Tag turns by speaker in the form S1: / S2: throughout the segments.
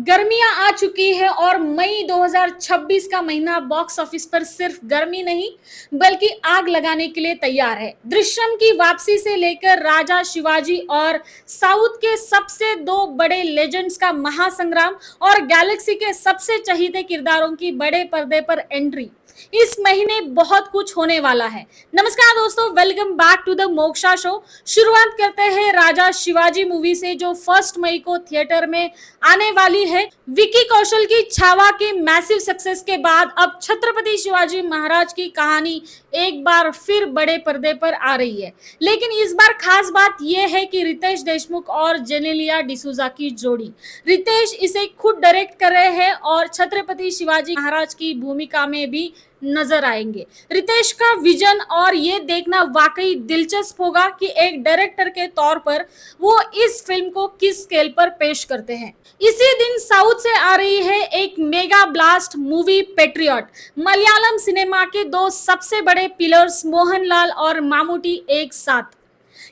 S1: गर्मियां आ चुकी है और मई 2026 का महीना बॉक्स ऑफिस पर सिर्फ गर्मी नहीं बल्कि आग लगाने के लिए तैयार है। दृश्यम की वापसी से लेकर राजा शिवाजी और साउथ के सबसे दो बड़े लेजेंड्स का महासंग्राम और गैलेक्सी के सबसे चहीते किरदारों की बड़े पर्दे पर एंट्री, इस महीने बहुत कुछ होने वाला है। नमस्कार दोस्तों, welcome back to the Moksha show. शुरुआत करते हैं राजा शिवाजी मूवी से जो 1 मई को थिएटर में आने वाली है। विकी कौशल की छावा के मैसिव सक्सेस के बाद अब छत्रपति शिवाजी महाराज की कहानी एक बार फिर बड़े पर्दे पर आ रही है। लेकिन इस बार खास बात यह है कि रितेश देशमुख और जेनेलिया डिसूजा की जोड़ी। रितेश इसे खुद डायरेक्ट कर रहे हैं और छत्रपति शिवाजी महाराज की भूमिका में भी नजर आएंगे। रितेश का विजन और ये देखना वाकई दिलचस्प होगा कि एक डायरेक्टर के तौर पर वो इस फिल्म को किस स्केल पर पेश करते हैं। इसी दिन साउथ से आ रही है एक mega blast movie patriot. Malayalam cinema के दो सबसे बड़े पिलर्स मोहनलाल और मामूटी एक साथ।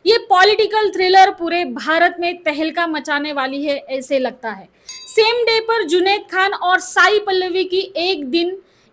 S1: ये पॉलिटिकल थ्रिलर पूरे भारत में तहलका मचाने वाली है ऐसे लगता है। सेम डे पर जुनैद खान और साई पल्लवी की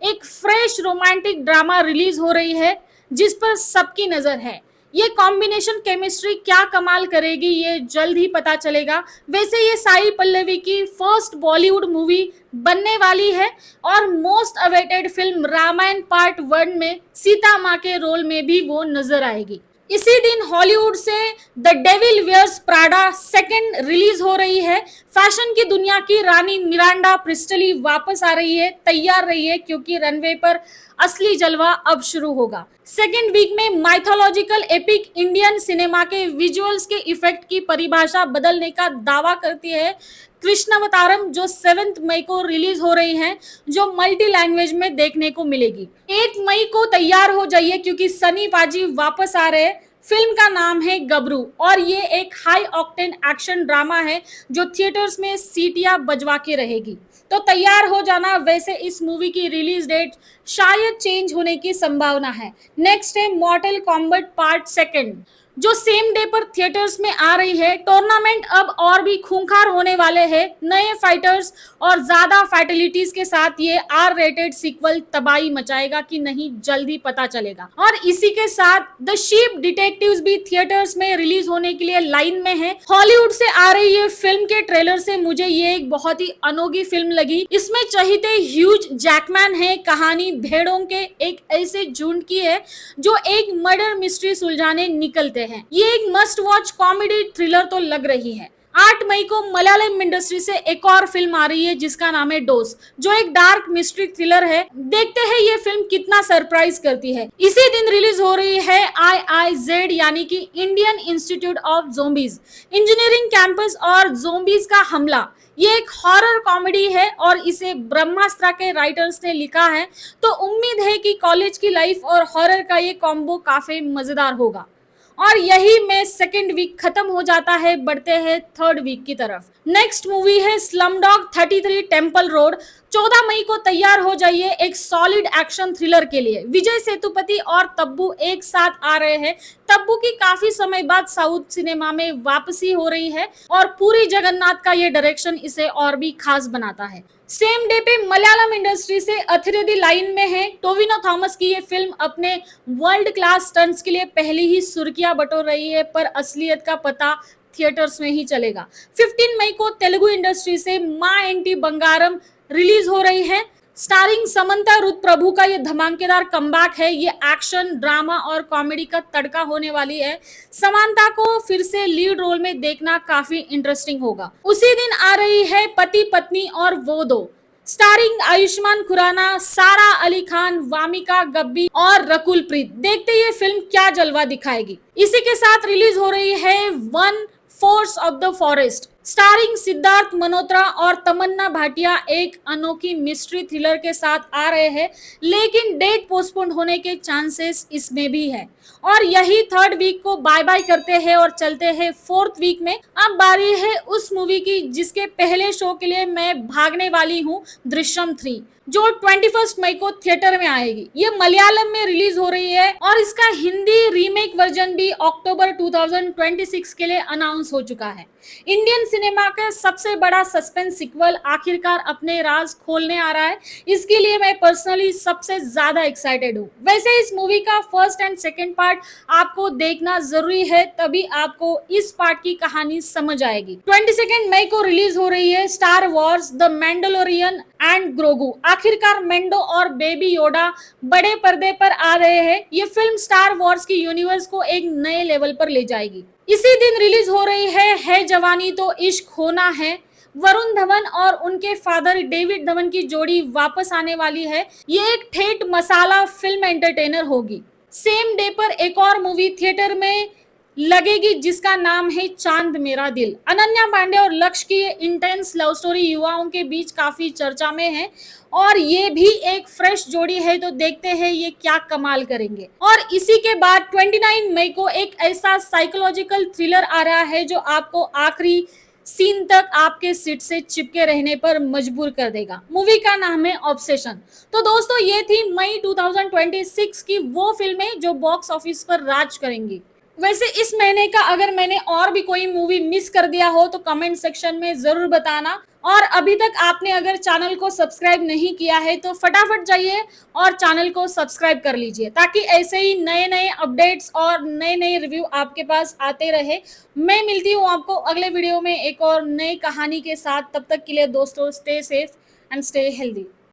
S1: एक फ्रेश रोमांटिक ड्रामा रिलीज हो रही है जिस पर सबकी नजर है। ये कॉम्बिनेशन केमिस्ट्री क्या कमाल करेगी ये जल्द ही पता चलेगा। वैसे ये साई पल्लवी की फर्स्ट बॉलीवुड मूवी बनने वाली है और most awaited film Ramayana part 1 में सीता माँ के रोल में भी वो नजर आएगी। इसी दिन हॉलीवुड से the devil wears Prada second release हो रही है। फैशन की दुनिया की रानी मिरांडा प्रिस्टली वापस आ रही है। तैयार रही है क्योंकि रनवे पर असली जलवा अब शुरू होगा। सेकेंड वीक में माइथोलॉजिकल एपिक इंडियन सिनेमा के विजुअल्स के इफेक्ट की परिभाषा बदलने का दावा करती है कृष्णावतारम, जो 7 मई को रिलीज हो रही है, जो मल्टी लैंग्वेज में देखने को मिलेगी। 8 मई को तैयार हो जाइए क्योंकि सनी पाजी वापस आ रहे हैं। फिल्म का नाम है गबरू और ये एक हाई ऑक्टेन एक्शन ड्रामा है जो थिएटर्स में सीटियां बजवा के रहेगी, तो तैयार हो जाना। वैसे इस मूवी की रिलीज डेट शायद चेंज होने की संभावना है। नेक्स्ट है मॉर्टल कॉम्बैट पार्ट 2 जो सेम डे पर थिएटर्स में आ रही है। टूर्नामेंट अब और भी खूंखार होने वाले हैं। नए फाइटर्स और ज्यादा फैटिलिटीज के साथ ये आर रेटेड सीक्वल तबाही मचाएगा कि नहीं जल्दी पता चलेगा। और इसी के साथ द शीप डिटेक्टिव्स भी थिएटर्स में रिलीज होने के लिए लाइन में है। हॉलीवुड से आ रही है फिल्म के ट्रेलर से मुझे ये एक बहुत ही अनोखी फिल्म लगी। इसमें चहीते ह्यूज जैकमैन है। कहानी भेड़ों के एक ऐसे झुंड की है जो एक मर्डर मिस्ट्री सुलझाने निकलते हैं। ये एक मस्ट वॉच कॉमेडी थ्रिलर तो लग रही है। 8 मई को मलयालम इंडस्ट्री से एक और फिल्म आ रही है जिसका नाम है डोस, जो एक डार्क मिस्ट्री थ्रिलर है। देखते हैं ये फिल्म कितना सरप्राइज करती है। इसी दिन रिलीज हो रही है IIZ यानी कि Indian institute of zombies, engineering campus और ज़ोंबीज का हमला। ये एक हॉरर कॉमेडी है और इसे ब्रह्मास्त्र के राइटर्स ने लिखा है, तो उम्मीद है कि कॉलेज की लाइफ और हॉरर का ये कॉम्बो काफी मजेदार होगा। और यही में सेकेंड वीक खत्म हो जाता है, बढ़ते हैं थर्ड वीक की तरफ। नेक्स्ट मूवी है स्लमडॉग 33 टेम्पल रोड। 14 मई को तैयार हो जाइए एक सॉलिड एक्शन थ्रिलर के लिए। विजय सेतुपति और तब्बू एक साथ आ रहे हैं। तब्बू की काफी समय बाद साउथ सिनेमा में वापसी हो रही है और पूरी जगन्नाथ का ये डायरेक्शन इसे और भी खास बनाता है। सेम डे पे मलयालम इंडस्ट्री से अथिरथी लाइन में है। टोविनो थॉमस की ये फिल्म अपने वर्ल्ड क्लास स्टंट्स के लिए पहले ही सुर्खियां बटोर रही है, पर असलियत का पता थिएटर्स में ही चलेगा। 15 मई को तेलुगु इंडस्ट्री से माँ एंटी बंगारम रिलीज हो रही है। स्टारिंग समंता रुथ प्रभु का ये धमाकेदार कमबैक है। ये एक्शन, ड्रामा और कॉमेडी का तड़का होने वाली है। समंता को फिर से लीड रोल में देखना काफी इंटरेस्टिंग होगा। उसी दिन आ रही है पति पत्नी और वो दो, स्टारिंग आयुष्मान खुराना, सारा अली खान, वामिका गब्बी और रकुल प्रीत। देखते ये फिल्म क्या जलवा दिखाएगी। इसी के साथ रिलीज हो रही है one force of the forest, starring Siddharth Malhotra और तमन्ना भाटिया। एक अनोखी मिस्ट्री थ्रिलर के साथ आ रहे हैं, लेकिन डेट पोस्टपोन होने के चांसेस इसमें भी है। और यही थर्ड वीक को बाय बाय करते हैं और चलते हैं फोर्थ वीक में। अब बारी है उस मूवी की जिसके पहले शो के लिए मैं भागने वाली हूँ, दृश्यम 3, जो 21 मई को थिएटर में आएगी। ये मलयालम में रिलीज हो रही है और इसका हिंदी रीमेक वर्जन भी अक्टूबर 2026 के लिए अनाउंस हो चुका है। इंडियन सिनेमा का सबसे बड़ा सस्पेंस सीक्वल आखिरकार अपने राज खोलने आ रहा है। इसके लिए मैं पर्सनली सबसे ज्यादा एक्साइटेड हूँ। वैसे इस मूवी का फर्स्ट एंड सेकेंड पार्ट आपको देखना जरूरी है, तभी आपको इस पार्ट की कहानी समझ आएगी। 22 मई को रिलीज हो रही है Star Wars the Mandalorian and Grogu. आखिरकार मेंडो और बेबी योडा बड़े पर्दे पर आ रहे हैं। ये फिल्म स्टार वॉर्स की यूनिवर्स को एक नए लेवल पर ले जाएगी। इसी दिन रिलीज हो रही है जवानी तो इश्क होना है। वरुण धवन और उनके फादर डेविड धवन की जोड़ी वापस आने वाली है। ये एक ठेठ मसाला फिल्म एंटरटेनर होगी। सेम डे पर एक और मूवी थिएटर में लगेगी जिसका नाम है चांद मेरा दिल। अनन्या पांडे और लक्ष्य की इंटेंस लव स्टोरी युवाओं के बीच काफी चर्चा में है और ये भी एक फ्रेश जोड़ी है, तो देखते हैं ये क्या कमाल करेंगे। और इसी के बाद 29 मई को एक ऐसा साइकोलॉजिकल थ्रिलर आ रहा है जो आपको आखिरी सीन तक आपके सीट से चिपके रहने पर मजबूर कर देगा। मूवी का नाम है ऑब्सेशन। तो दोस्तों ये थी मई 2026 की वो फिल्में जो बॉक्स ऑफिस पर राज करेंगी। वैसे इस महीने का अगर मैंने और भी कोई मूवी मिस कर दिया हो तो कमेंट सेक्शन में जरूर बताना। और अभी तक आपने अगर चैनल को सब्सक्राइब नहीं किया है तो फटाफट जाइए और चैनल को सब्सक्राइब कर लीजिए, ताकि ऐसे ही नए नए अपडेट्स और नए नए रिव्यू आपके पास आते रहे। मैं मिलती हूँ आपको अगले वीडियो में एक और नई कहानी के साथ। तब तक के लिए दोस्तों stay safe and stay healthy.